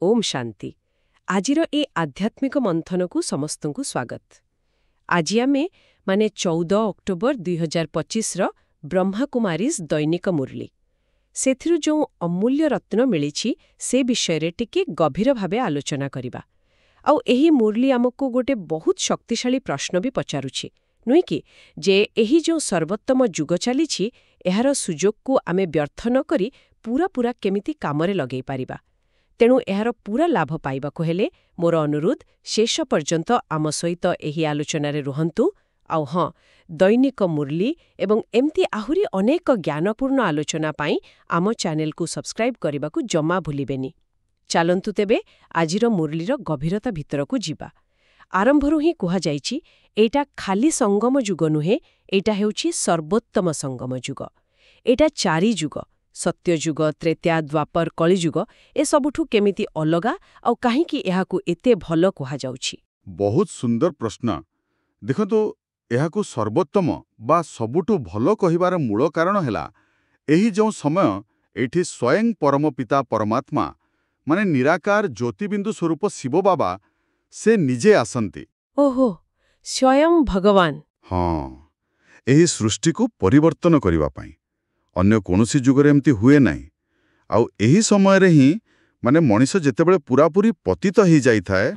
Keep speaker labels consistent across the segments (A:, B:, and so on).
A: ओम शांति आजिर ए आध्यात्मिक मंथनकु समस्तंकु स्वागत। आज आमे माने 14 अक्टोबर 2025 रो ब्रह्माकुमारीज दैनिक मुरली सेथिरु जो अमूल्य रत्न मिलिछि से विषय रे टिके गभीर भाबे आलोचना करिबा। आउ एही मुरली हमकु गोटे बहुत शक्तिशाली प्रश्न भी पचारुछि नुई कि जे एही जो सर्वोत्तम जुग चलिछि एहार सुजोग को आमे व्यर्थ न करी पूरा केमिति कामरे लगेई पारिबा। तेणु एहार पूरा लाभ पाइबाकु हेले मोर अनुरोध शेष पर्यंत आम सहित एही आलोचनारे रुहन्तु। आउ हाँ, दैनिक मुरली एवं एमती आहुरी अनेक ज्ञानपूर्ण आलोचना पाई आम चैनल को सब्सक्राइब करबाकु जमा भूलिबेनी। चालंतु तेबे आजिर मुरलीर गभीरता भितरकु जिबा। आरंभरु ही कुहा जाइछि एटा खाली संगम जुग नुहे, एटा हेउछि सर्वोत्तम संगम जुग। एटा चारि जुग सत्यजुग, त्रेता, द्वापर, कलिजुग ए सबुठु केमिति अलगा आउ काहीकि एहाकु एते भल कुहा जाउछि।
B: बहुत सुंदर प्रश्न। देखंतु एहाकु सर्वोत्तम बा सबुठु भल कहिबार मूल कारण हैला एही जो समय एठी स्वयं परम पिता परमात्मा माने निराकार ज्योतिबिंदु स्वरूप शिव बाबा से निजे आसंती।
A: ओहो, स्वयं भगवान।
B: हाँ, एही सृष्टि को परिवर्तन करिवा पाई अन्य कोनोसी जुगरे एमती हुए नाही। आउ एही समय रे ही माने मनीष जेतेबेले पूरापूरी पतित ही जाई थाए,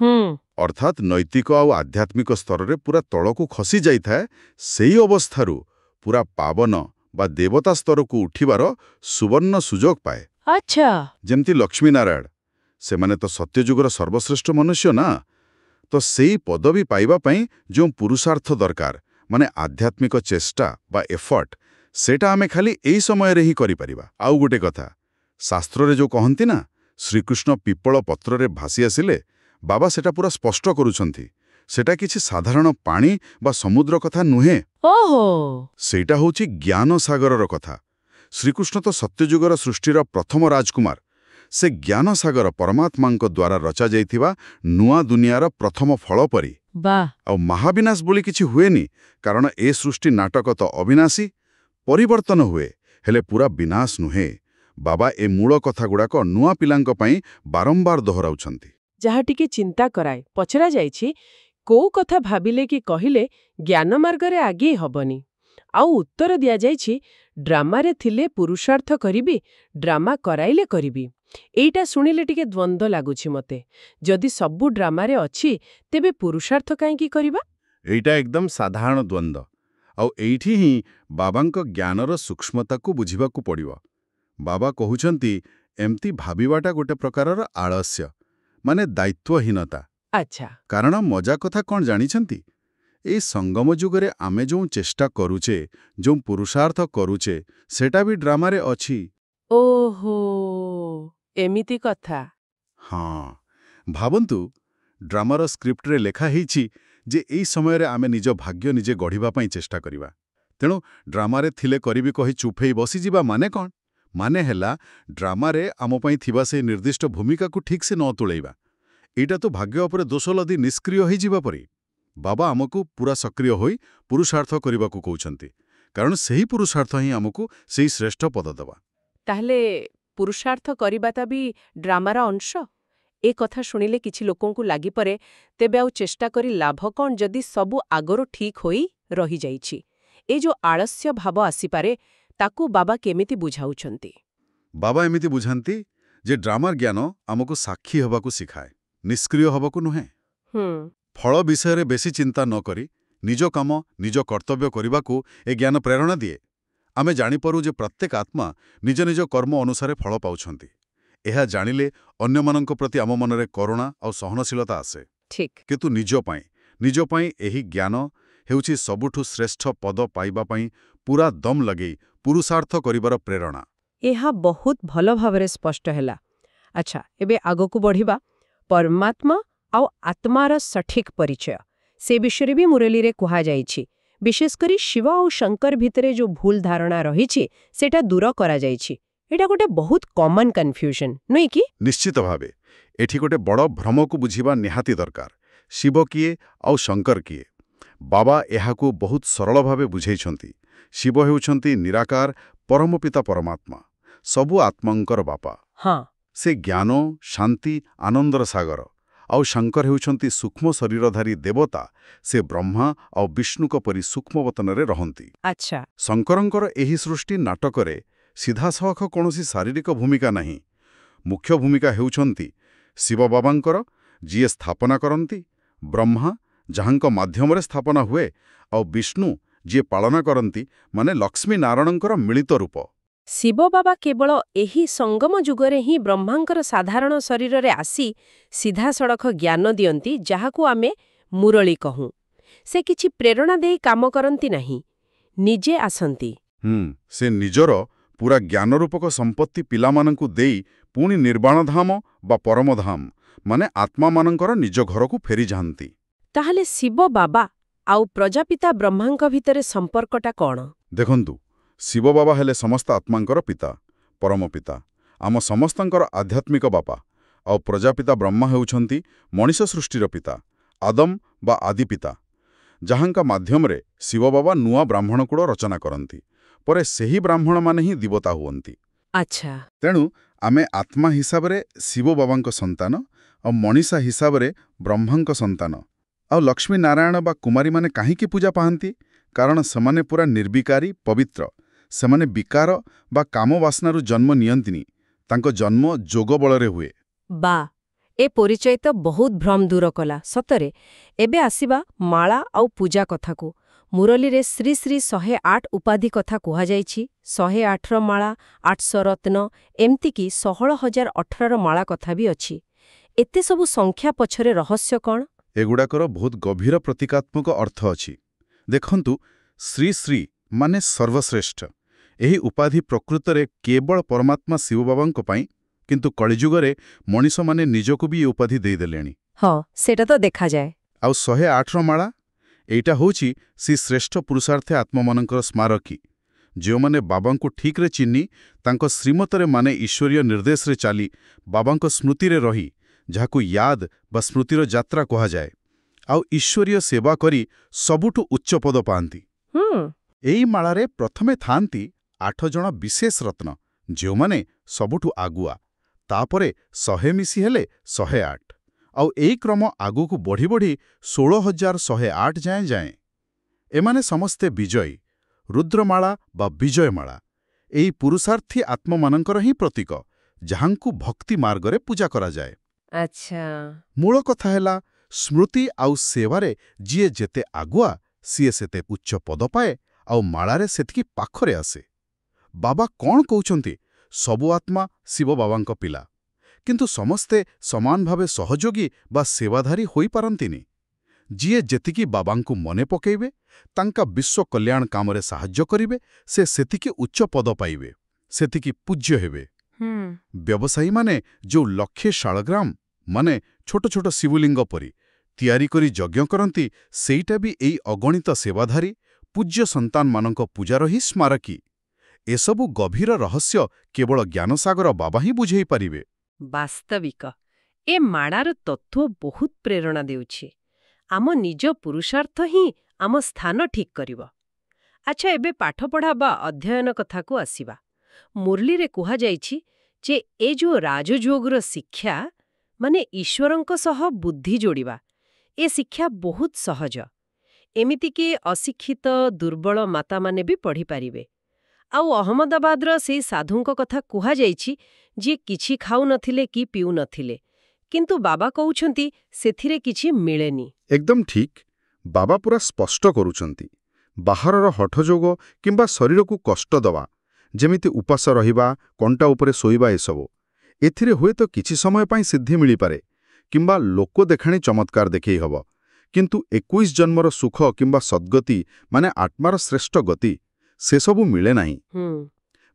B: अर्थात नैतिक आउ आध्यात्मिक स्तर रे पूरा तळकु खसी जाई थाए, सेही अवस्थारू पूरा पावन बा देवता स्तर को उठिबार सुवर्ण सुजोग पाए।
A: अच्छा,
B: जेमती लक्ष्मी नारायण से माने तो सत्यजुगर सर्वश्रेष्ठ मनुष्य ना, तो सेही पदवी पाइबा पई जो पुरुषार्थ दरकार माने आध्यात्मिक चेष्टा बा एफर्ट सेटा आमे खाली एई समय रे ही करि परिबा। आउ गोटे कथा शास्त्र रे जो कहंती ना श्रीकृष्ण पिपल पत्र रे भासी आसिले बाबा सेटा पूरा स्पष्ट करूछंती सेटा किछि साधारण पानी बा समुद्र कथा नुहे।
A: ओहो,
B: सेटा होछि ज्ञान सागरर कथा। श्रीकृष्ण तो सत्यजुगर सृष्टिर प्रथम राजकुमार, से ज्ञान सागर परमात्मांक द्वारा रचा जाइथिबा नुआ दुनियार प्रथम फल परी।
A: वाह।
B: आउ महाविनाश बोली किछि हुएनी, कारण ए सृष्टि नाटक तो अविनाशी परिवर्तन हुए हेले पूरा विनाश नुहे। बाबा ए मूल कथा गुड़ाक नुआ पिलांक पई बारंबार दोहराउछंती।
A: जहा टिके चिंता कराए पचरा जाइछि को कथा भाबिले कि कहिले ज्ञान मार्गरे आगे हबनी। आउ उत्तर दिया जाइछि ड्रामा रे थिले पुरुषार्थ करिबी, ड्रामा कराइले करिबी। एइटा सुनिले टिके द्वंद्व लागुछि मते। जदि सबु ड्रामा रे अछि तेबे पुरुषार्थ काई की करिबा?
B: एइटा एकदम साधारण द्वंद्व। आउ एइठी ही बाबांक ज्ञानर सूक्ष्मता को बुझिबाकू पड़िबो। बाबा कहुछंती एमती भाबिबाटा गोटे प्रकारर आलस्य माने दायित्वहीनता।
A: अच्छा,
B: कारण मजा कथा कौन जानिछंती ए संगम जुगरे आमे जो चेष्टा करूचे, जो पुरुषार्थ करूचे सेटा भी ड्रामा रे अछि।
A: ओहो, एमिति कथा।
B: हाँ, भावंतु ड्रामार स्क्रिप्ट रे लेखा हेछि जे एई समय रे आमे निज भाग्य निजे गढ़िबा पई चेष्टा करिबा। तेणु ड्रामा रे थिले करिबी कहि चुपहेई बसी जिबा माने कौन? माने हेला ड्रामा रे आम पई थिबा से निर्दिष्ट भूमिका को ठीक से न तुलैबा। एटा तो भाग्य उपरे दोष लदी निष्क्रिय होई जिबा परी। बाबा आमको पूरा सक्रिय होई पुरुषार्थ करिबाकू कहउछंती, कारण सेही पुरुषार्थ ही आमको सेही श्रेष्ठ पद दबा।
A: ताहले पुरुषार्थ करिबाता भी ड्रामार अंश? ए कथा शुणिले किछि लोकंकु लागि परे तेबे आउ चेष्टा करी लाभ कौन जदि सबु आगरो ठीक होई रही जाइछि। ए जो आलस्य भाव आसीपारे ताकू बाबा केमिति बुझाउछंती?
B: बाबा एमिति बुझांती जे ड्रामार ज्ञान आमको साक्षी हबाकू सिखाए, निष्क्रिय हबाकू नुहे। फल विषय रे बेसी चिंता न करी निज काम निज कर्तव्य करिबाकू ए ज्ञान प्रेरणा दिए। आमे जानिपारू जे प्रत्येक आत्मा निज निज कर्म अनुसारे फल पाउछंती। एहा जानिले अन्यमानंक प्रति आम मनरे करुणा और सहनशीलता आसे।
A: ठीक,
B: किंतु निज पाई एही ज्ञान हेउछि सबुठु श्रेष्ठ पद पाइबा पाई पूरा दम लगेई पुरुषार्थ करिबार प्रेरणा।
A: एहा बहुत भल भावरे स्पष्ट हैला। अच्छा, एबे आगकू बढ़िबा। परमात्मा आउ आत्मार सठिक परिचय से विषय भी मुरली रे कुहा जाइछि। विशेष करी शिव और शंकर भितरे जो भूल धारणा रहिछि सेटा दूर करा जाइछि। एटा गोटे बहुत कॉमन कन्फ्यूजन नई कि?
B: निश्चित भावे एठी गोटे बड़ भ्रम को बुझिबा निहाती दरकार। शिव किए और शंकर किए? बाबा एहाकू बहुत सरल भावे बुझेइछंती। शिव हेउछंती निराकार परम पिता परमात्मा, सबु आत्मांकर बापा।
A: हाँ,
B: ସେ ଜ୍ଞାନ, ଶାନ୍ତି, ଆନନ୍ଦର ସାଗର। ଆଉ ଶଙ୍କର ହେଉଛନ୍ତି ସୂକ୍ଷ୍ମ ଶରୀରଧାରୀ ଦେବତା। ସେ ବ୍ରହ୍ମା ଆଉ ବିଷ୍ଣୁଙ୍କ ପରି ସୂକ୍ଷ୍ମବତନରେ ରହନ୍ତି।
A: ଆଚ୍ଛା।
B: ଶଙ୍କରଙ୍କର ଏହି ସୃଷ୍ଟି ନାଟକରେ ସିଧାସଳଖ କୌଣସି ଶାରୀରିକ ଭୂମିକା ନାହିଁ। ମୁଖ୍ୟ ଭୂମିକା ହେଉଛନ୍ତି ଶିବ ବାବାଙ୍କର, ଯିଏ ସ୍ଥାପନା କରନ୍ତି, ବ୍ରହ୍ମା, ଯାହାଙ୍କ ମାଧ୍ୟମରେ ସ୍ଥାପନା ହୁଏ, ଆଉ ବିଷ୍ଣୁ, ଯିଏ ପାଳନ କରନ୍ତି, ମାନେ ଲକ୍ଷ୍ମୀ ନାରାୟଣଙ୍କର ମିଳିତ ରୂପ।
A: ଶିବ ବାବା କେବଳ ଏହି ସଙ୍ଗମ ଯୁଗରେ ହିଁ ବ୍ରହ୍ମାଙ୍କର ସାଧାରଣ ଶରୀରରେ ଆସି ସିଧାସଳଖ ଜ୍ଞାନ ଦିଅନ୍ତି, ଯାହାକୁ ଆମେ ମୁରଳୀ କହୁଁ। ସେ କିଛି ପ୍ରେରଣା ଦେଇ କାମ କରନ୍ତି ନାହିଁ, ନିଜେ ଆସନ୍ତି।
B: ସେ ନିଜର ପୁରା ଜ୍ଞାନରୂପକ ସମ୍ପତ୍ତି ପିଲାମାନଙ୍କୁ ଦେଇ ପୁଣି ନିର୍ବାଣଧାମ ବା ପରମଧାମ, ମାନେ ଆତ୍ମାମାନଙ୍କର ନିଜ ଘରକୁ ଫେରିଯାଆନ୍ତି।
A: ତାହେଲେ ଶିବ ବାବା ଆଉ ପ୍ରଜାପିତା ବ୍ରହ୍ମାଙ୍କ ଭିତରେ ସମ୍ପର୍କଟା କ'ଣ?
B: ଦେଖନ୍ତୁ, ଶିବ ବାବା ହେଲେ ସମସ୍ତ ଆତ୍ମାଙ୍କର ପିତା, ପରମ ପିତା, ଆମ ସମସ୍ତଙ୍କର ଆଧ୍ୟାତ୍ମିକ ବାପା। ଆଉ ପ୍ରଜାପିତା ବ୍ରହ୍ମା ହେଉଛନ୍ତି ମଣିଷ ସୃଷ୍ଟିର ପିତା, ଆଦମ ବା ଆଦିପିତା, ଯାହାଙ୍କ ମାଧ୍ୟମରେ ଶିବ ବାବା ନୂଆ ବ୍ରାହ୍ମଣକୂଳ ରଚନା କରନ୍ତି। ପରେ ସେହି ବ୍ରାହ୍ମଣମାନେ ହିଁ ଦେବତା ହୁଅନ୍ତି।
A: ଆଚ୍ଛା।
B: ତେଣୁ ଆମେ ଆତ୍ମା ହିସାବରେ ଶିବ ବାବାଙ୍କ ସନ୍ତାନ ଆଉ ମଣିଷା ହିସାବରେ ବ୍ରହ୍ମାଙ୍କ ସନ୍ତାନ। ଆଉ ଲକ୍ଷ୍ମୀ ନାରାୟଣ ବା କୁମାରୀମାନେ କାହିଁକି ପୂଜା ପାଆନ୍ତି? କାରଣ ସେମାନେ ପୁରା ନିର୍ବିକାରୀ, ପବିତ୍ର। ସେମାନେ ବିକାର ବା କାମ ବାସନାରୁ ଜନ୍ମ ନିଅନ୍ତିନି। ତାଙ୍କ ଜନ୍ମ ଯୋଗ ବଳରେ ହୁଏ।
A: ବା, ଏ ପରିଚୟ ତ ବହୁତ ଭ୍ରମ ଦୂର କଲା ସତରେ। ଏବେ ଆସିବା ମାଳା ଆଉ ପୂଜା କଥାକୁ। ମୁରଲୀରେ ଶ୍ରୀ ଶ୍ରୀ 108 ଉପାଧି କଥା କୁହାଯାଇଛି। 108ର ମାଳା, 800 ରତ୍ନ, ଏମିତିକି 16,018ର ମାଳା କଥା ବି ଅଛି। ଏତେ ସବୁ ସଂଖ୍ୟା ପଛରେ ରହସ୍ୟ କ'ଣ?
B: ଏଗୁଡ଼ାକର ବହୁତ ଗଭୀର ପ୍ରତୀକାତ୍ମକ ଅର୍ଥ ଅଛି। ଦେଖନ୍ତୁ, ଶ୍ରୀ ଶ୍ରୀ ମାନେ ସର୍ବଶ୍ରେଷ୍ଠ। ଏହି ଉପାଧି ପ୍ରକୃତରେ କେବଳ ପରମାତ୍ମା ଶିବ ବାବାଙ୍କ ପାଇଁ, କିନ୍ତୁ କଳିଯୁଗରେ ମଣିଷମାନେ ନିଜକୁ ବି ଏ ଉପାଧି ଦେଇଦେଲେଣି।
A: ହଁ, ସେଇଟା ତ ଦେଖାଯାଏ।
B: ଆଉ 108ର ମାଳା, ଏଇଟା ହେଉଛି ସେ ଶ୍ରେଷ୍ଠ ପୁରୁଷାର୍ଥୀ ଆତ୍ମାମାନଙ୍କର ସ୍ମାରକୀ, ଯେଉଁମାନେ ବାବାଙ୍କୁ ଠିକ୍ରେ ଚିହ୍ନି, ତାଙ୍କ ଶ୍ରୀମତରେ ମାନେ ଈଶ୍ୱରୀୟ ନିର୍ଦ୍ଦେଶରେ ଚାଲି, ବାବାଙ୍କ ସ୍ମୃତିରେ ରହି, ଯାହାକୁ ୟାଦ ବା ସ୍ମୃତିର ଯାତ୍ରା କୁହାଯାଏ, ଆଉ ଈଶ୍ୱରୀୟ ସେବା କରି ସବୁଠୁ ଉଚ୍ଚ ପଦ ପାଆନ୍ତି। ଏହି ମାଳାରେ ପ୍ରଥମେ ଥାଆନ୍ତି 8 ଜଣ ବିଶେଷ ରତ୍ନ, ଯେଉଁମାନେ ସବୁଠୁ ଆଗୁଆ। ତାପରେ 100 ମିଶି ହେଲେ 108। ଆଉ ଏହି କ୍ରମ ଆଗକୁ ବଢ଼ି ବଢ଼ି 16,108 ଯାଏଁ। ଏମାନେ ସମସ୍ତେ ବିଜୟୀ, ରୁଦ୍ରମାଳା ବା ବିଜୟମାଳା। ଏହି ପୁରୁଷାର୍ଥୀ ଆତ୍ମାମାନଙ୍କର ହିଁ ପ୍ରତୀକ, ଯାହାଙ୍କୁ ଭକ୍ତି ମାର୍ଗରେ ପୂଜା କରାଯାଏ।
A: ଆଚ୍ଛା।
B: ମୂଳ କଥା ହେଲା, ସ୍ମୃତି ଆଉ ସେବାରେ ଯିଏ ଯେତେ ଆଗୁଆ, ସିଏ ସେତେ ଉଚ୍ଚ ପଦ ପାଏ, ଆଉ ମାଳାରେ ସେତିକି ପାଖରେ ଆସେ। ବାବା କ'ଣ କହୁଛନ୍ତି? ସବୁ ଆତ୍ମା ଶିବ ବାବାଙ୍କ ପିଲା, କିନ୍ତୁ ସମସ୍ତେ ସମାନ ଭାବେ ସହଯୋଗୀ ବା ସେବାଧାରୀ ହୋଇପାରନ୍ତିନି। ଯିଏ ଯେତିକି ବାବାଙ୍କୁ ମନେ ପକାଇବେ, ତାଙ୍କ ବିଶ୍ୱ କଲ୍ୟାଣ କାମରେ ସାହାଯ୍ୟ କରିବେ, ସେ ସେତିକି ଉଚ୍ଚ ପଦ ପାଇବେ, ସେତିକି ପୂଜ୍ୟ ହେବେ। ବ୍ୟବସାୟୀମାନେ ଯେଉଁ ଲକ୍ଷେ ଶାଳଗ୍ରାମ, ମାନେ ଛୋଟ ଛୋଟ ଶିବଲିଙ୍ଗ ପରି ତିଆରି କରି ଯଜ୍ଞ କରନ୍ତି, ସେଇଟା ବି ଏଇ ଅଗଣିତ ସେବାଧାରୀ, ପୂଜ୍ୟ ସନ୍ତାନମାନଙ୍କ ପୂଜାର ହିଁ ସ୍ମାରକୀ। ଏସବୁ ଗଭୀର ରହସ୍ୟ କେବଳ ଜ୍ଞାନସାଗର ବାବା ହିଁ ବୁଝେଇ ପାରିବେ।
A: ବାସ୍ତବିକ ଏ ମାଳାର ତତ୍ତ୍ୱ ବହୁତ ପ୍ରେରଣା ଦେଉଛି। ଆମ ନିଜ ପୁରୁଷାର୍ଥ ହିଁ ଆମ ସ୍ଥାନ ଠିକ୍ କରିବ। ଆଚ୍ଛା, ଏବେ ପାଠପଢ଼ା ବା ଅଧ୍ୟୟନ କଥାକୁ ଆସିବା। ମୁରଲୀରେ କୁହାଯାଇଛି ଯେ ଏ ଯେଉଁ ରାଜଯୋଗର ଶିକ୍ଷା, ମାନେ ଈଶ୍ୱରଙ୍କ ସହ ବୁଦ୍ଧି ଯୋଡ଼ିବା, ଏ ଶିକ୍ଷା ବହୁତ ସହଜ। ଏମିତିକି ଅଶିକ୍ଷିତ ଦୁର୍ବଳ ମାତାମାନେ ବି ପଢ଼ିପାରିବେ। ଆଉ ଅହମ୍ମଦାବାଦର ସେଇ ସାଧୁଙ୍କ କଥା କୁହାଯାଇଛି, ଯିଏ କିଛି ଖାଉନଥିଲେ କି ପିଉନଥିଲେ, କିନ୍ତୁ ବାବା କହୁଛନ୍ତି ସେଥିରେ କିଛି ମିଳେନି।
B: ଏକଦମ ଠିକ୍। ବାବା ପୁରା ସ୍ପଷ୍ଟ କରୁଛନ୍ତି, ବାହାରର ହଠଯୋଗ କିମ୍ବା ଶରୀରକୁ କଷ୍ଟ ଦେବା, ଯେମିତି ଉପାସ ରହିବା, କଣ୍ଟା ଉପରେ ଶୋଇବା, ଏସବୁ ଏଥିରେ ହୁଏତ କିଛି ସମୟ ପାଇଁ ସିଦ୍ଧି ମିଳିପାରେ କିମ୍ବା ଲୋକ ଦେଖାଣି ଚମତ୍କାର ଦେଖେଇ ହେବ, କିନ୍ତୁ 21 ଜନ୍ମର ସୁଖ କିମ୍ବା ସଦ୍ଗତି, ମାନେ ଆତ୍ମାର ଶ୍ରେଷ୍ଠ ଗତି, ସେସବୁ ମିଳେ ନାହିଁ।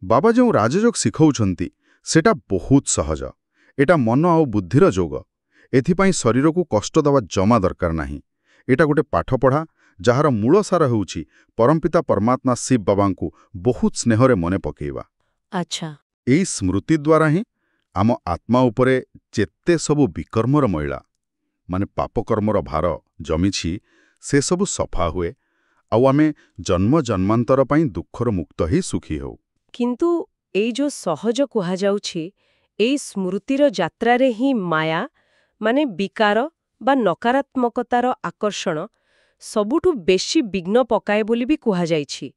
B: ବାବା ଯେଉଁ ରାଜଯୋଗ ଶିଖଉଛନ୍ତି, ସେଟା ବହୁତ ସହଜ। ଏଟା ମନ ଆଉ ବୁଦ୍ଧିର ଯୋଗ। ଏଥିପାଇଁ ଶରୀରକୁ କଷ୍ଟ ଦେବା ଜମା ଦରକାର ନାହିଁ। ଏଟା ଗୋଟେ ପାଠପଢ଼ା, ଯାହାର ମୂଳ ସାର ହେଉଛି ପରମପିତା ପରମାତ୍ମା ଶିବ ବାବାଙ୍କୁ ବହୁତ ସ୍ନେହରେ ମନେ ପକାଇବା।
A: ଆଚ୍ଛା।
B: ଏଇ ସ୍ମୃତି ଦ୍ୱାରା ହିଁ ଆମ ଆତ୍ମା ଉପରେ ଯେତେ ସବୁ ବିକର୍ମର ମଇଳା, ମାନେ ପାପକର୍ମର ଭାର ଜମିଛି, ସେସବୁ ସଫା ହୁଏ, ଆଉ ଆମେ ଜନ୍ମ ଜନ୍ମାନ୍ତର ପାଇଁ ଦୁଃଖର ମୁକ୍ତ ହିଁ ସୁଖୀ ହେଉ।
A: କିନ୍ତୁ ଏଇ ଯେଉଁ ସହଜ କୁହାଯାଉଛି, ଏଇ ସ୍ମୃତିର ଯାତ୍ରାରେ ହିଁ ମାୟା ମାନେ ବିକାର ବା ନକାରାତ୍ମକତାର ଆକର୍ଷଣ ସବୁଠୁ ବେଶୀ ବିଘ୍ନ ପକାଏ ବୋଲି ବି କୁହାଯାଇଛି।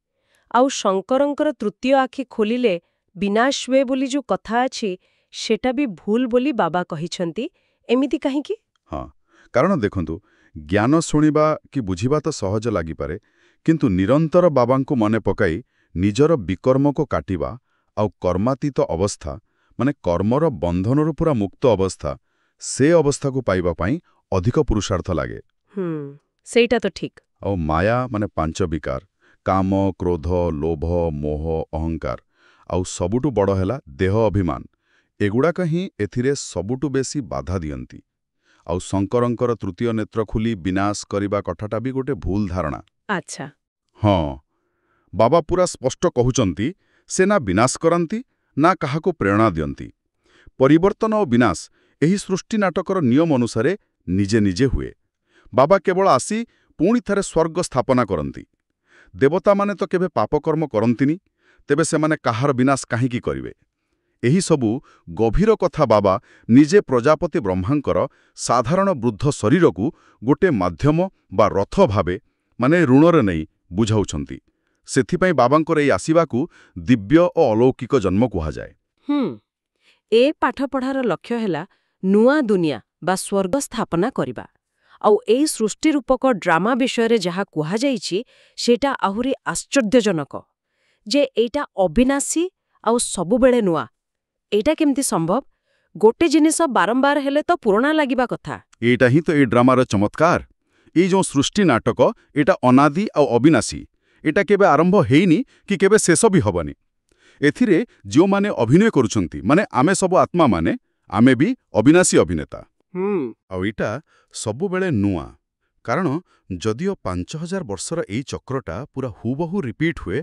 A: ଆଉ ଶଙ୍କରଙ୍କର ତୃତୀୟ ଆଖି ଖୋଲିଲେ ବିନାଶ ହୁଏ ବୋଲି ଯୋଉ କଥା ଅଛି ସେଟା ବି ଭୁଲ ବୋଲି ବାବା କହିଛନ୍ତି। ଏମିତି କାହିଁକି?
B: ହଁ, କାରଣ ଦେଖନ୍ତୁ, ଜ୍ଞାନ ଶୁଣିବା କି ବୁଝିବା ତ ସହଜ ଲାଗିପାରେ, କିନ୍ତୁ ନିରନ୍ତର ବାବାଙ୍କୁ ମନେ ପକାଇ ନିଜର ବିକର୍ମକୁ କାଟିବା ଆଉ କର୍ମାତୀତ ଅବସ୍ଥା ମାନେ କର୍ମର ବନ୍ଧନରୁ ପୁରା ମୁକ୍ତ ଅବସ୍ଥା, ସେ ଅବସ୍ଥାକୁ ପାଇବା ପାଇଁ ଅଧିକ ପୁରୁଷାର୍ଥ ଲାଗେ।
A: ସେଇଟା ତ ଠିକ୍।
B: ଆଉ ମାୟା ମାନେ ପାଞ୍ଚ ବିକାର, କାମ, କ୍ରୋଧ, ଲୋଭ, ମୋହ, ଅହଙ୍କାର, ଆଉ ସବୁଠୁ ବଡ଼ ହେଲା ଦେହ ଅଭିମାନ। ଏଗୁଡ଼ାକ ହିଁ ଏଥିରେ ସବୁଠୁ ବେଶୀ ବାଧା ଦିଅନ୍ତି। ଆଉ ଶଙ୍କରଙ୍କର ତୃତୀୟ ନେତ୍ର ଖୋଲି ବିନାଶ କରିବା କଥାଟା ବି ଗୋଟେ ଭୁଲ ଧାରଣା।
A: ଆଚ୍ଛା।
B: ହଁ, ବାବା ପୁରା ସ୍ପଷ୍ଟ କହୁଛନ୍ତି, ସେ ନା ବିନାଶ କରନ୍ତି ନା କାହାକୁ ପ୍ରେରଣା ଦିଅନ୍ତି। ପରିବର୍ତ୍ତନ ଓ ବିନାଶ ଏହି ସୃଷ୍ଟି ନାଟକର ନିୟମ ଅନୁସାରେ ନିଜେ ନିଜେ ହୁଏ। ବାବା କେବଳ ଆସି ପୁଣି ଥରେ ସ୍ୱର୍ଗ ସ୍ଥାପନା କରନ୍ତି। ଦେବତାମାନେ ତ କେବେ ପାପକର୍ମ କରନ୍ତିନି, ତେବେ ସେମାନେ କାହାର ବିନାଶ କାହିଁକି କରିବେ? ଏହିସବୁ ଗଭୀର କଥା ବାବା ନିଜେ ପ୍ରଜାପତି ବ୍ରହ୍ମାଙ୍କର ସାଧାରଣ ବୃଦ୍ଧ ଶରୀରକୁ ଗୋଟେ ମାଧ୍ୟମ ବା ରଥ ଭାବେ ମାନେ ଋଣରେ ନେଇ ବୁଝାଉଛନ୍ତି। ସେଥିପାଇଁ ବାବାଙ୍କର ଏହି ଆସିବାକୁ ଦିବ୍ୟ ଓ ଅଲୌକିକ ଜନ୍ମ କୁହାଯାଏ।
A: ଏ ପାଠପଢ଼ାର ଲକ୍ଷ୍ୟ ହେଲା ନୂଆ ଦୁନିଆ ବା ସ୍ୱର୍ଗ ସ୍ଥାପନା କରିବା। ଆଉ ଏଇ ସୃଷ୍ଟି ରୂପକ ଡ୍ରାମା ବିଷୟରେ ଯାହା କୁହାଯାଇଛି ସେଇଟା ଆହୁରି ଆଶ୍ଚର୍ଯ୍ୟଜନକ ଯେ ଏଇଟା ଅବିନାଶୀ ଆଉ ସବୁବେଳେ ନୂଆ। ଏଇଟା କେମିତି ସମ୍ଭବ? ଗୋଟେ ଜିନିଷ ବାରମ୍ବାର ହେଲେ ତ ପୁରୁଣା ଲାଗିବା କଥା।
B: ଏଇଟା ହିଁ ତ ଏଇ ଡ୍ରାମାର ଚମତ୍କାର। ଏଇ ଯେଉଁ ସୃଷ୍ଟି ନାଟକ, ଏଇଟା ଅନାଦି ଆଉ ଅବିନାଶୀ। ଏଇଟା କେବେ ଆରମ୍ଭ ହେଇନି କି କେବେ ଶେଷ ବି ହବନି। ଏଥିରେ ଯେଉଁମାନେ ଅଭିନୟ କରୁଛନ୍ତି, ମାନେ ଆମେ ସବୁ ଆତ୍ମାମାନେ, ଆମେ ବି ଅବିନାଶୀ ଅଭିନେତା। ଆଉ ଏଇଟା ସବୁବେଳେ ନୂଆ, କାରଣ ଯଦିଓ 5000 ବର୍ଷର ଏଇ ଚକ୍ରଟା ପୁରା ହୁବହୁ ରିପିଟ୍ ହୁଏ,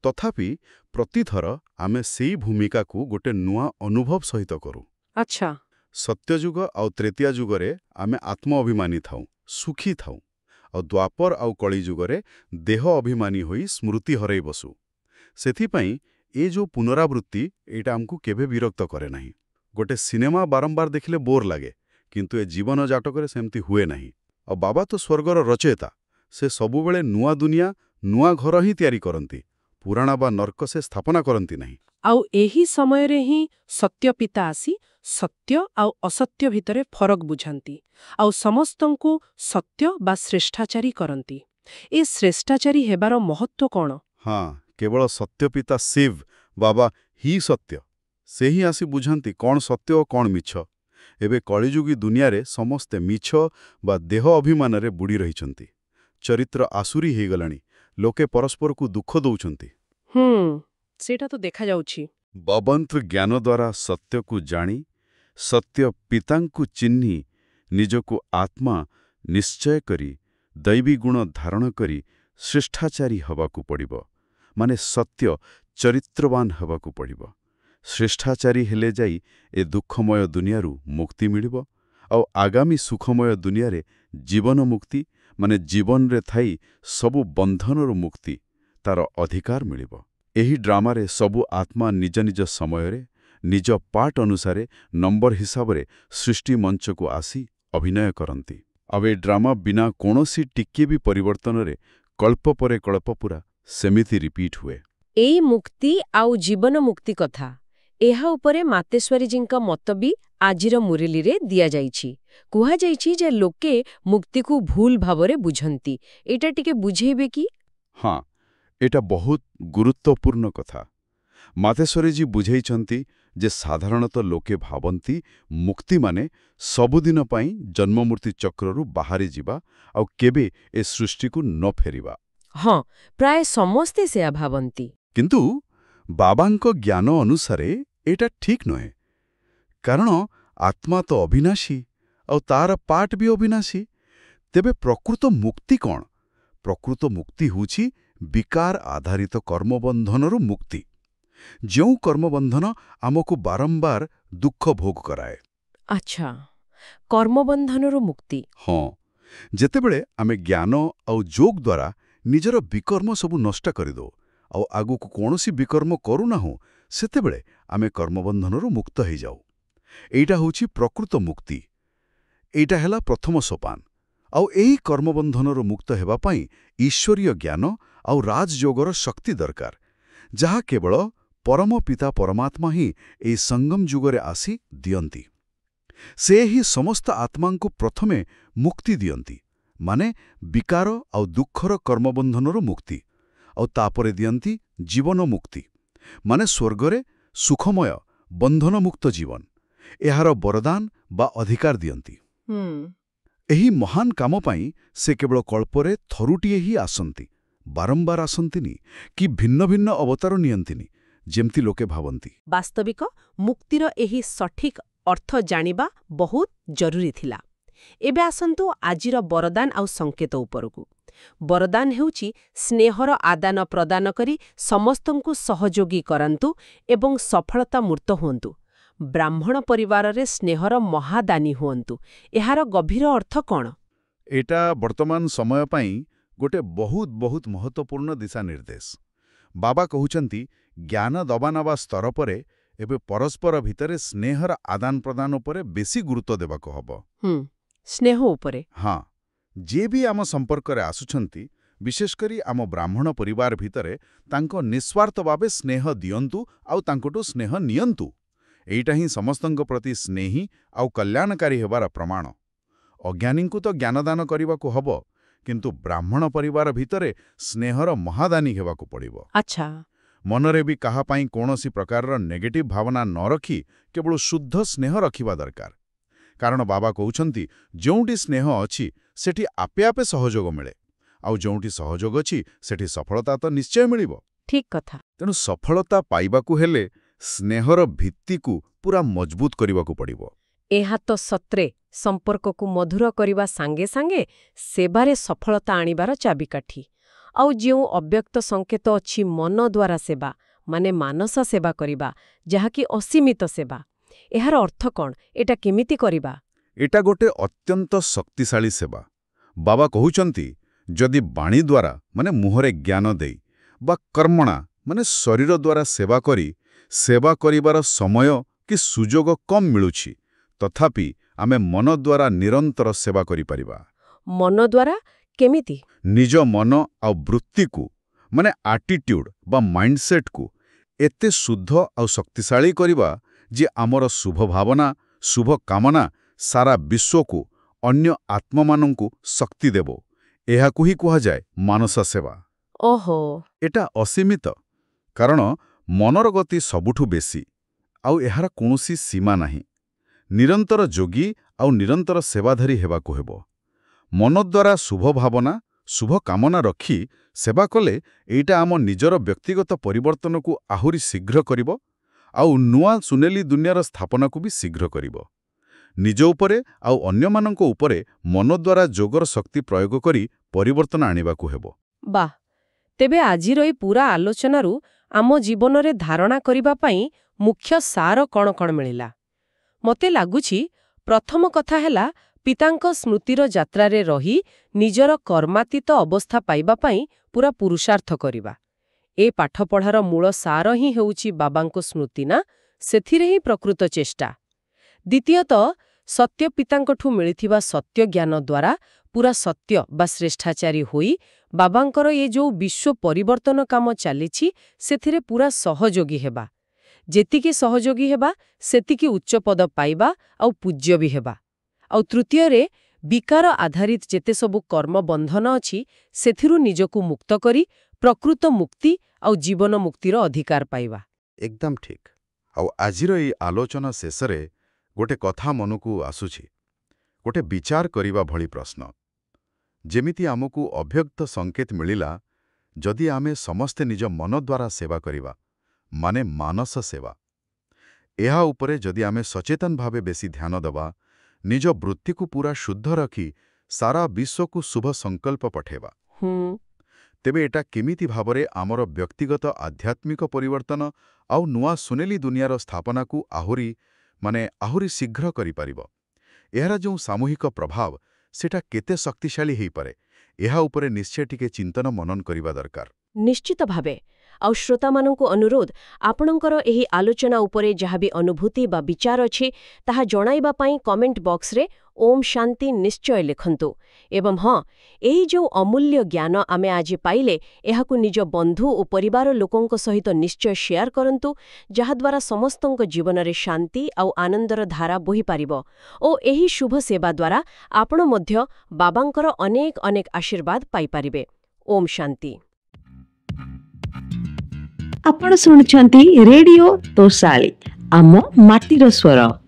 B: ତଥାପି ପ୍ରତିଥର ଆମେ ସେଇ ଭୂମିକାକୁ ଗୋଟେ ନୂଆ ଅନୁଭବ ସହିତ କରୁ।
A: ଆଚ୍ଛା।
B: ସତ୍ୟଯୁଗ ଆଉ ତ୍ରେତୀୟା ଯୁଗରେ ଆମେ ଆତ୍ମ ଅଭିମାନୀ ଥାଉ, ସୁଖୀ ଥାଉ। ଆଉ ଦ୍ୱାପର ଆଉ କଳି ଯୁଗରେ ଦେହ ଅଭିମାନୀ ହୋଇ ସ୍ମୃତି ହରେଇ ବସୁ। ସେଥିପାଇଁ ଏ ଯୋଉ ପୁନରାବୃତ୍ତି, ଏଇଟା ଆମକୁ କେବେ ବିରକ୍ତ କରେ ନାହିଁ। ଗୋଟେ ସିନେମା ବାରମ୍ବାର ଦେଖିଲେ ବୋର୍ ଲାଗେ, କିନ୍ତୁ ଏ ଜୀବନ ଜାଟକରେ ସେମିତି ହୁଏ ନାହିଁ। ଆଉ ବାବା ତ ସ୍ୱର୍ଗର ରଚୟିତା। ସେ ସବୁବେଳେ ନୂଆ ଦୁନିଆ, ନୂଆ ଘର ହିଁ ତିଆରି କରନ୍ତି। ପୁରାଣ ବା ନର୍କ ସେ ସ୍ଥାପନା କରନ୍ତି ନାହିଁ।
A: ଆଉ ଏହି ସମୟରେ ହିଁ ସତ୍ୟ ପିତା ଆସି ସତ୍ୟ ଆଉ ଅସତ୍ୟ ଭିତରେ ଫରକ ବୁଝାନ୍ତି ଆଉ ସମସ୍ତଙ୍କୁ ସତ୍ୟ ବା ଶ୍ରେଷ୍ଠାଚାରୀ କରନ୍ତି। ଏ ଶ୍ରେଷ୍ଠାଚାରୀ ହେବାର ମହତ୍ତ୍ୱ କ'ଣ?
B: ହଁ, କେବଳ ସତ୍ୟପିତା ଶିବ ବାବା ହିଁ ସତ୍ୟ। ସେ ହିଁ ଆସି ବୁଝାନ୍ତି କ'ଣ ସତ୍ୟ ଓ କ'ଣ ମିଛ। ଏବେ କଳିଯୁଗୀ ଦୁନିଆରେ ସମସ୍ତେ ମିଛ ବା ଦେହ ଅଭିମାନରେ ବୁଡ଼ି ରହିଛନ୍ତି। ଚରିତ୍ର ଆସୁରୀ ହେଇଗଲାଣି। ଲୋକେ ପରସ୍ପରକୁ ଦୁଃଖ ଦଉଛନ୍ତି।
A: ସେଇଟା ତ ଦେଖାଯାଉଛି।
B: ବବନ୍ତ ଜ୍ଞାନ ଦ୍ୱାରା ସତ୍ୟକୁ ଜାଣି, ସତ୍ୟ ପିତାଙ୍କୁ ଚିହ୍ନି, ନିଜକୁ ଆତ୍ମା ନିଶ୍ଚୟ କରି, ଦୈବୀ ଗୁଣ ଧାରଣ କରି ଶ୍ରେଷ୍ଠାଚାରୀ ହେବାକୁ ପଡ଼ିବ। ମାନେ ସତ୍ୟ ଚରିତ୍ରବାନ ହେବାକୁ ପଡ଼ିବ। ଶ୍ରେଷ୍ଠାଚାରୀ ହେଲେ ଯାଇ ଏ ଦୁଃଖମୟ ଦୁନିଆରୁ ମୁକ୍ତି ମିଳିବ। ଆଉ ଆଗାମୀ ସୁଖମୟ ଦୁନିଆରେ ଜୀବନ ମୁକ୍ତି, ମାନେ ଜୀବନରେ ଥାଇ ସବୁ ବନ୍ଧନରୁ ମୁକ୍ତି, ତାର ଅଧିକାର ମିଳିବ। ଏହି ଡ୍ରାମାରେ ସବୁ ଆତ୍ମା ନିଜ ନିଜ ସମୟରେ, ନିଜ ପାର୍ଟ ଅନୁସାରେ ନମ୍ବର ହିସାବରେ ସୃଷ୍ଟି ମଞ୍ଚକୁ ଆସି ଅଭିନୟ କରନ୍ତି। ଆଉ ଏ ଡ୍ରାମା ବିନା କୌଣସି ଟିକିଏ ବି ପରିବର୍ତ୍ତନରେ କଳ୍ପ ପରେ କଳ୍ପ ପୁରା ସେମିତି ରିପିଟ୍ ହୁଏ।
A: ଏଇ ମୁକ୍ତି ଆଉ ଜୀବନ ମୁକ୍ତି କଥା, ଏହା ଉପରେ ମାତେଶ୍ୱରୀଜୀଙ୍କ ମତ ବି ଆଜିର ମୁରଲୀରେ ଦିଆଯାଇଛି। କୁହାଯାଇଛି ଯେ ଲୋକେ ମୁକ୍ତିକୁ ଭୁଲ ଭାବରେ ବୁଝନ୍ତି। ଏଇଟା ଟିକେ ବୁଝେଇବେ କି?
B: ହଁ, ଏଇଟା ବହୁତ ଗୁରୁତ୍ୱପୂର୍ଣ୍ଣ କଥା। ମାତେଶ୍ୱରୀଜୀ ବୁଝେଇଛନ୍ତି ଯେ ସାଧାରଣତଃ ଲୋକେ ଭାବନ୍ତି ମୁକ୍ତି ମାନେ ସବୁଦିନ ପାଇଁ ଜନ୍ମମୃତ୍ୟୁ ଚକ୍ରରୁ ବାହାରି ଯିବା ଆଉ କେବେ ଏ ସୃଷ୍ଟିକୁ ନ ଫେରିବା।
A: ହଁ, ପ୍ରାୟ ସମସ୍ତେ ସେୟା ଭାବନ୍ତି।
B: କିନ୍ତୁ ବାବାଙ୍କ ଜ୍ଞାନ ଅନୁସାରେ ଏଇଟା ଠିକ୍ ନୁହେଁ। କାରଣ ଆତ୍ମା ତ ଅବିନାଶୀ ଆଉ ତାର ପାର୍ଟ ବି ଅବିନାଶୀ। ତେବେ ପ୍ରକୃତ ମୁକ୍ତି କ'ଣ? ପ୍ରକୃତ ମୁକ୍ତି ହେଉଛି ବିକାର ଆଧାରିତ କର୍ମବନ୍ଧନରୁ ମୁକ୍ତି। ଯେଉଁ କର୍ମବନ୍ଧନ ଆମକୁ ବାରମ୍ବାର ଦୁଃଖ ଭୋଗ କରାଏ।
A: ଆଚ୍ଛା, କର୍ମବନ୍ଧନରୁ ମୁକ୍ତି।
B: ହଁ, ଯେତେବେଳେ ଆମେ ଜ୍ଞାନ ଆଉ ଯୋଗ ଦ୍ୱାରା ନିଜର ବିକର୍ମ ସବୁ ନଷ୍ଟ କରିଦେଉ ଆଉ ଆଗକୁ କୌଣସି ବିକର୍ମ କରୁନାହୁଁ, ସେତେବେଳେ ଆମେ କର୍ମବନ୍ଧନରୁ ମୁକ୍ତ ହେଇଯାଉ। এইটা ହେଉଛି ପ୍ରକୃତ ମୁକ୍ତି। এইଟା ହେଲା ପ୍ରଥମ ସୋପାନ। ଆଉ ଏହି କର୍ମବନ୍ଧନରୁ ମୁକ୍ତ ହେବା ପାଇଁ ଈଶ୍ୱରୀୟ ଜ୍ଞାନ ଆଉ ରାଜଯୋଗର ଶକ୍ତି ଦରକାର, ଯାହା କେବଳ ପରମ ପିତା ପରମାତ୍ମା ହିଁ ଏହି ସଙ୍ଗମ ଯୁଗରେ ଆସି ଦିଅନ୍ତି। ସେ ହିଁ ସମସ୍ତ ଆତ୍ମାଙ୍କୁ ପ୍ରଥମେ ମୁକ୍ତି ଦିଅନ୍ତି, ମାନେ ବିକାର ଆଉ ଦୁଃଖର କର୍ମବନ୍ଧନରୁ ମୁକ୍ତି, ଆଉ ତାପରେ ଦିଅନ୍ତି ଜୀବନ ମୁକ୍ତି, ମାନେ ସ୍ୱର୍ଗରେ ସୁଖମୟ ବନ୍ଧନମୁକ୍ତ ଜୀବନ। ଏହାର ବରଦାନ ବା ଅଧିକାର ଦିଅନ୍ତି। ଏହି ମହାନ କାମ ପାଇଁ ସେ କେବଳ କଳ୍ପରେ ଥରୁଟିଏ ହିଁ ଆସନ୍ତି, ବାରମ୍ବାର ଆସନ୍ତିନି କି ଭିନ୍ନ ଭିନ୍ନ ଅବତାର ନିଅନ୍ତିନି, ଯେମିତି ଲୋକେ ଭାବନ୍ତି।
A: ବାସ୍ତବିକ ମୁକ୍ତିର ଏହି ସଠିକ୍ ଅର୍ଥ ଜାଣିବା ବହୁତ ଜରୁରୀ ଥିଲା। ଏବେ ଆସନ୍ତୁ ଆଜିର ବରଦାନ ଆଉ ସଂକେତ ଉପରକୁ। ବରଦାନ ହେଉଛି ସ୍ନେହର ଆଦାନ ପ୍ରଦାନ କରି ସମସ୍ତଙ୍କୁ ସହଯୋଗୀ କରାନ୍ତୁ ଏବଂ ସଫଳତା ମୂର୍ତ୍ତ ହୁଅନ୍ତୁ। ବ୍ରାହ୍ମଣ ପରିବାରରେ ସ୍ନେହର ମହାଦାନୀ ହୁଅନ୍ତୁ। ଏହାର ଗଭୀର ଅର୍ଥ କ'ଣ?
B: ଏଇଟା ବର୍ତ୍ତମାନ ସମୟ ପାଇଁ ଗୋଟେ ବହୁତ ବହୁତ ମହତ୍ୱପୂର୍ଣ୍ଣ ଦିଶା ନିର୍ଦ୍ଦେଶ। ବାବା କହୁଛନ୍ତି ଜ୍ଞାନ ଦବାନବା ସ୍ତର ପରେ ଏବେ ପରସ୍ପର ଭିତରେ ସ୍ନେହର ଆଦାନ ପ୍ରଦାନ ଉପରେ ବେଶୀ ଗୁରୁତ୍ୱ ଦେବାକୁ ହବ।
A: ସ୍ନେହ ଉପରେ?
B: ହଁ, ଯିଏ ବି ଆମ ସମ୍ପର୍କରେ ଆସୁଛନ୍ତି, ବିଶେଷ କରି ଆମ ବ୍ରାହ୍ମଣ ପରିବାର ଭିତରେ, ତାଙ୍କ ନିଃସ୍ୱାର୍ଥ ଭାବେ ସ୍ନେହ ଦିଅନ୍ତୁ ଆଉ ତାଙ୍କଠୁ ସ୍ନେହ ନିଅନ୍ତୁ। ଏଇଟା ହିଁ ସମସ୍ତଙ୍କ ପ୍ରତି ସ୍ନେହୀ ଆଉ କଲ୍ୟାଣକାରୀ ହେବାର ପ୍ରମାଣ। ଅଜ୍ଞାନୀଙ୍କୁ ତ ଜ୍ଞାନଦାନ କରିବାକୁ ହବ, କିନ୍ତୁ ବ୍ରାହ୍ମଣ ପରିବାର ଭିତରେ ସ୍ନେହର ମହାଦାନୀ ହେବାକୁ ପଡ଼ିବ।
A: ଆଚ୍ଛା।
B: ମନରେ ବି କାହା ପାଇଁ କୌଣସି ପ୍ରକାରର ନେଗେଟିଭ୍ ଭାବନା ନ ରଖି କେବଳ ଶୁଦ୍ଧ ସ୍ନେହ ରଖିବା ଦରକାର। କାରଣ ବାବା କହୁଛନ୍ତି ଯେଉଁଠି ସ୍ନେହ ଅଛି ସେଠି ଆପେ ଆପେ ସହଯୋଗ ମିଳେ, ଆଉ ଯେଉଁଠି ସହଯୋଗ ଅଛି ସେଠି ସଫଳତା ତ ନିଶ୍ଚୟ ମିଳିବ।
A: ଠିକ୍ କଥା।
B: ତେଣୁ ସଫଳତା ପାଇବାକୁ ହେଲେ ସ୍ନେହର ଭିତ୍ତିକୁ ପୁରା ମଜବୁତ କରିବାକୁ ପଡ଼ିବ।
A: ଏହା ତ ସତ୍ରେ ସମ୍ପର୍କକୁ ମଧୁର କରିବା ସାଙ୍ଗେ ସାଙ୍ଗେ ସେବାରେ ସଫଳତା ଆଣିବାର ଚାବିକାଠି। ଆଉ ଯେଉଁ ଅବ୍ୟକ୍ତ ସଂକେତ ଅଛି ମନ ଦ୍ୱାରା ସେବା, ମାନେ ମାନସ ସେବା କରିବା, ଯାହାକି ଅସୀମିତ ସେବା, ଏହାର ଅର୍ଥ କ'ଣ? ଏଟା କେମିତି କରିବା?
B: ଏଟା ଗୋଟେ ଅତ୍ୟନ୍ତ ଶକ୍ତିଶାଳୀ ସେବା। ବାବା କହୁଛନ୍ତି ଯଦି ବାଣୀ ଦ୍ୱାରା, ମାନେ ମୁହଁରେ ଜ୍ଞାନ ଦେଇ, ବା କର୍ମଣା, ମାନେ ଶରୀର ଦ୍ୱାରା ସେବା କରିବାର ସମୟ କି ସୁଯୋଗ କମ୍ ମିଳୁଛି, ତଥାପି ଆମେ ମନ ଦ୍ୱାରା ନିରନ୍ତର ସେବା କରିପାରିବା।
A: ମନ ଦ୍ୱାରା କେମିତି?
B: ନିଜ ମନ ଆଉ ବୃତ୍ତିକୁ, ମାନେ ଆଟିଟ୍ୟୁଡ୍ ବା ମାଇଣ୍ଡସେଟ୍କୁ ଏତେ ଶୁଦ୍ଧ ଆଉ ଶକ୍ତିଶାଳୀ କରିବା ଯେ ଆମର ଶୁଭ ଭାବନା, ଶୁଭ କାମନା ସାରା ବିଶ୍ୱକୁ, ଅନ୍ୟ ଆତ୍ମାମାନଙ୍କୁ ଶକ୍ତି ଦେବ। ଏହାକୁ ହିଁ କୁହାଯାଏ ମାନସ ସେବା।
A: ଓହୋ।
B: ଏଟା ଅସୀମିତ, କାରଣ ମନର ଗତି ସବୁଠୁ ବେଶୀ, ଆଉ ଏହାର କୌଣସି ସୀମା ନାହିଁ। ନିରନ୍ତର ଯୋଗୀ ଆଉ ନିରନ୍ତର ସେବାଧାରୀ ହେବାକୁ ହେବ। ମନ ଦ୍ୱାରା ଶୁଭ ଭାବନା, ଶୁଭ କାମନା ରଖି ସେବା କଲେ ଏଇଟା ଆମ ନିଜର ବ୍ୟକ୍ତିଗତ ପରିବର୍ତ୍ତନକୁ ଆହୁରି ଶୀଘ୍ର କରିବ, ଆଉ ନୂଆ ସୁନେଲି ଦୁନିଆର ସ୍ଥାପନାକୁ ବି ଶୀଘ୍ର କରିବ। ନିଜ ଉପରେ ଆଉ ଅନ୍ୟମାନଙ୍କ ଉପରେ ମନ ଦ୍ୱାରା ଯୋଗର ଶକ୍ତି ପ୍ରୟୋଗ କରି ପରିବର୍ତ୍ତନ ଆଣିବାକୁ ହେବ।
A: ବାଃ! ତେବେ ଆଜିର ଏହି ପୁରା ଆଲୋଚନାରୁ ଆମ ଜୀବନରେ ଧାରଣା କରିବା ପାଇଁ ମୁଖ୍ୟ ସାର କ'ଣ କ'ଣ ମିଳିଲା? ମୋତେ ଲାଗୁଛି ପ୍ରଥମ କଥା ହେଲା ପିତାଙ୍କ ସ୍ମୃତିର ଯାତ୍ରାରେ ରହି ନିଜର କର୍ମାତୀତ ଅବସ୍ଥା ପାଇବା ପାଇଁ ପୁରା ପୁରୁଷାର୍ଥ କରିବା। ଏ ପାଠପଢ଼ାର ମୂଳ ସାର ହିଁ ହେଉଛି ବାବାଙ୍କ ସ୍ମୃତି, ନା? ସେଥିରେ ହିଁ ପ୍ରକୃତ ଚେଷ୍ଟା। ଦ୍ୱିତୀୟତଃ, ସତ୍ୟ ପିତାଙ୍କଠୁ ମିଳିଥିବା ସତ୍ୟ ଜ୍ଞାନ ଦ୍ୱାରା ପୁରା ସତ୍ୟ ବା ଶ୍ରେଷ୍ଠାଚାରୀ ହୋଇ ବାବାଙ୍କର ଏ ଯେଉଁ ବିଶ୍ୱ ପରିବର୍ତ୍ତନ କାମ ଚାଲିଛି ସେଥିରେ ପୁରା ସହଯୋଗୀ ହେବା। ଯେତିକି ସହଯୋଗୀ ହେବା ସେତିକି ଉଚ୍ଚ ପଦ ପାଇବା ଆଉ ପୂଜ୍ୟ ବି ହେବା। ଆଉ ତୃତୀୟରେ, ବିକାର ଆଧାରିତ ଯେତେ ସବୁ କର୍ମବନ୍ଧନ ଅଛି ସେଥିରୁ ନିଜକୁ ମୁକ୍ତ କରି ପ୍ରକୃତ ମୁକ୍ତି ଆଉ ଜୀବନ ମୁକ୍ତିର ଅଧିକାର ପାଇବା।
B: ଏକଦମ ଠିକ୍। ଆଉ ଆଜିର ଏହି ଆଲୋଚନା ଶେଷରେ ଗୋଟେ କଥା ମନକୁ ଆସୁଛି, ଗୋଟେ ବିଚାର କରିବା ଭଳି ପ୍ରଶ୍ନ। ଯେମିତି ଆମକୁ ଅବ୍ୟକ୍ତ ସଂକେତ ମିଳିଲା, ଯଦି ଆମେ ସମସ୍ତେ ନିଜ ମନ ଦ୍ୱାରା ସେବା କରିବା, ମାନେ ମାନସ ସେବା, ଏହା ଉପରେ ଯଦି ଆମେ ସଚେତନ ଭାବେ ବେଶୀ ଧ୍ୟାନ ଦେବା, ନିଜ ବୃତ୍ତିକୁ ପୁରା ଶୁଦ୍ଧ ରଖି ସାରା ବିଶ୍ୱକୁ ଶୁଭ ସଂକଳ୍ପ ପଠାଇବା, ତେବେ ଏଟା କେମିତି ଭାବରେ ଆମର ବ୍ୟକ୍ତିଗତ ଆଧ୍ୟାତ୍ମିକ ପରିବର୍ତ୍ତନ ଆଉ ନୂଆ ସୁନେଲି ଦୁନିଆର ସ୍ଥାପନାକୁ ଆହୁରି ଶୀଘ୍ର କରିପାରିବ। ଏହାର ଯେଉଁ ସାମୂହିକ ପ୍ରଭାବ ସେଟା କେତେ ଶକ୍ତିଶାଳୀ ହେଇପାରେ, ଏହା ଉପରେ ନିଶ୍ଚୟ ଟିକେ ଚିନ୍ତନ ମନନ କରିବା ଦରକାର।
A: ନିଶ୍ଚିତ ଭାବେ। ଆଉ ଶ୍ରୋତାମାନଙ୍କୁ ଅନୁରୋଧ, ଆପଣଙ୍କର ଏହି ଆଲୋଚନା ଉପରେ ଯାହା ବି ଅନୁଭୂତି ବା ବିଚାର ଅଛି ତାହା ଜଣାଇବା ପାଇଁ କମେଣ୍ଟ ବକ୍ସରେ ଓମ୍ ଶାନ୍ତି ନିଶ୍ଚୟ ଲେଖନ୍ତୁ। ଏବଂ ହଁ, ଏହି ଯେଉଁ ଅମୂଲ୍ୟ ଜ୍ଞାନ ଆମେ ଆଜି ପାଇଲେ, ଏହାକୁ ନିଜ ବନ୍ଧୁ ଓ ପରିବାର ଲୋକଙ୍କ ସହିତ ନିଶ୍ଚୟ ସେୟାର କରନ୍ତୁ, ଯାହାଦ୍ୱାରା ସମସ୍ତଙ୍କ ଜୀବନରେ ଶାନ୍ତି ଆଉ ଆନନ୍ଦର ଧାରା ବୋହିପାରିବ। ଓ ଏହି ଶୁଭ ସେବା ଦ୍ୱାରା ଆପଣ ମଧ୍ୟ ବାବାଙ୍କର ଅନେକ ଅନେକ ଆଶୀର୍ବାଦ ପାଇପାରିବେ। ଓମ୍ ଶାନ୍ତି।
C: ଆପଣ ଶୁଣୁଛନ୍ତି ରେଡିଓ ତୋଷାଳୀ, ଆମ ମାଟିର ସ୍ୱର।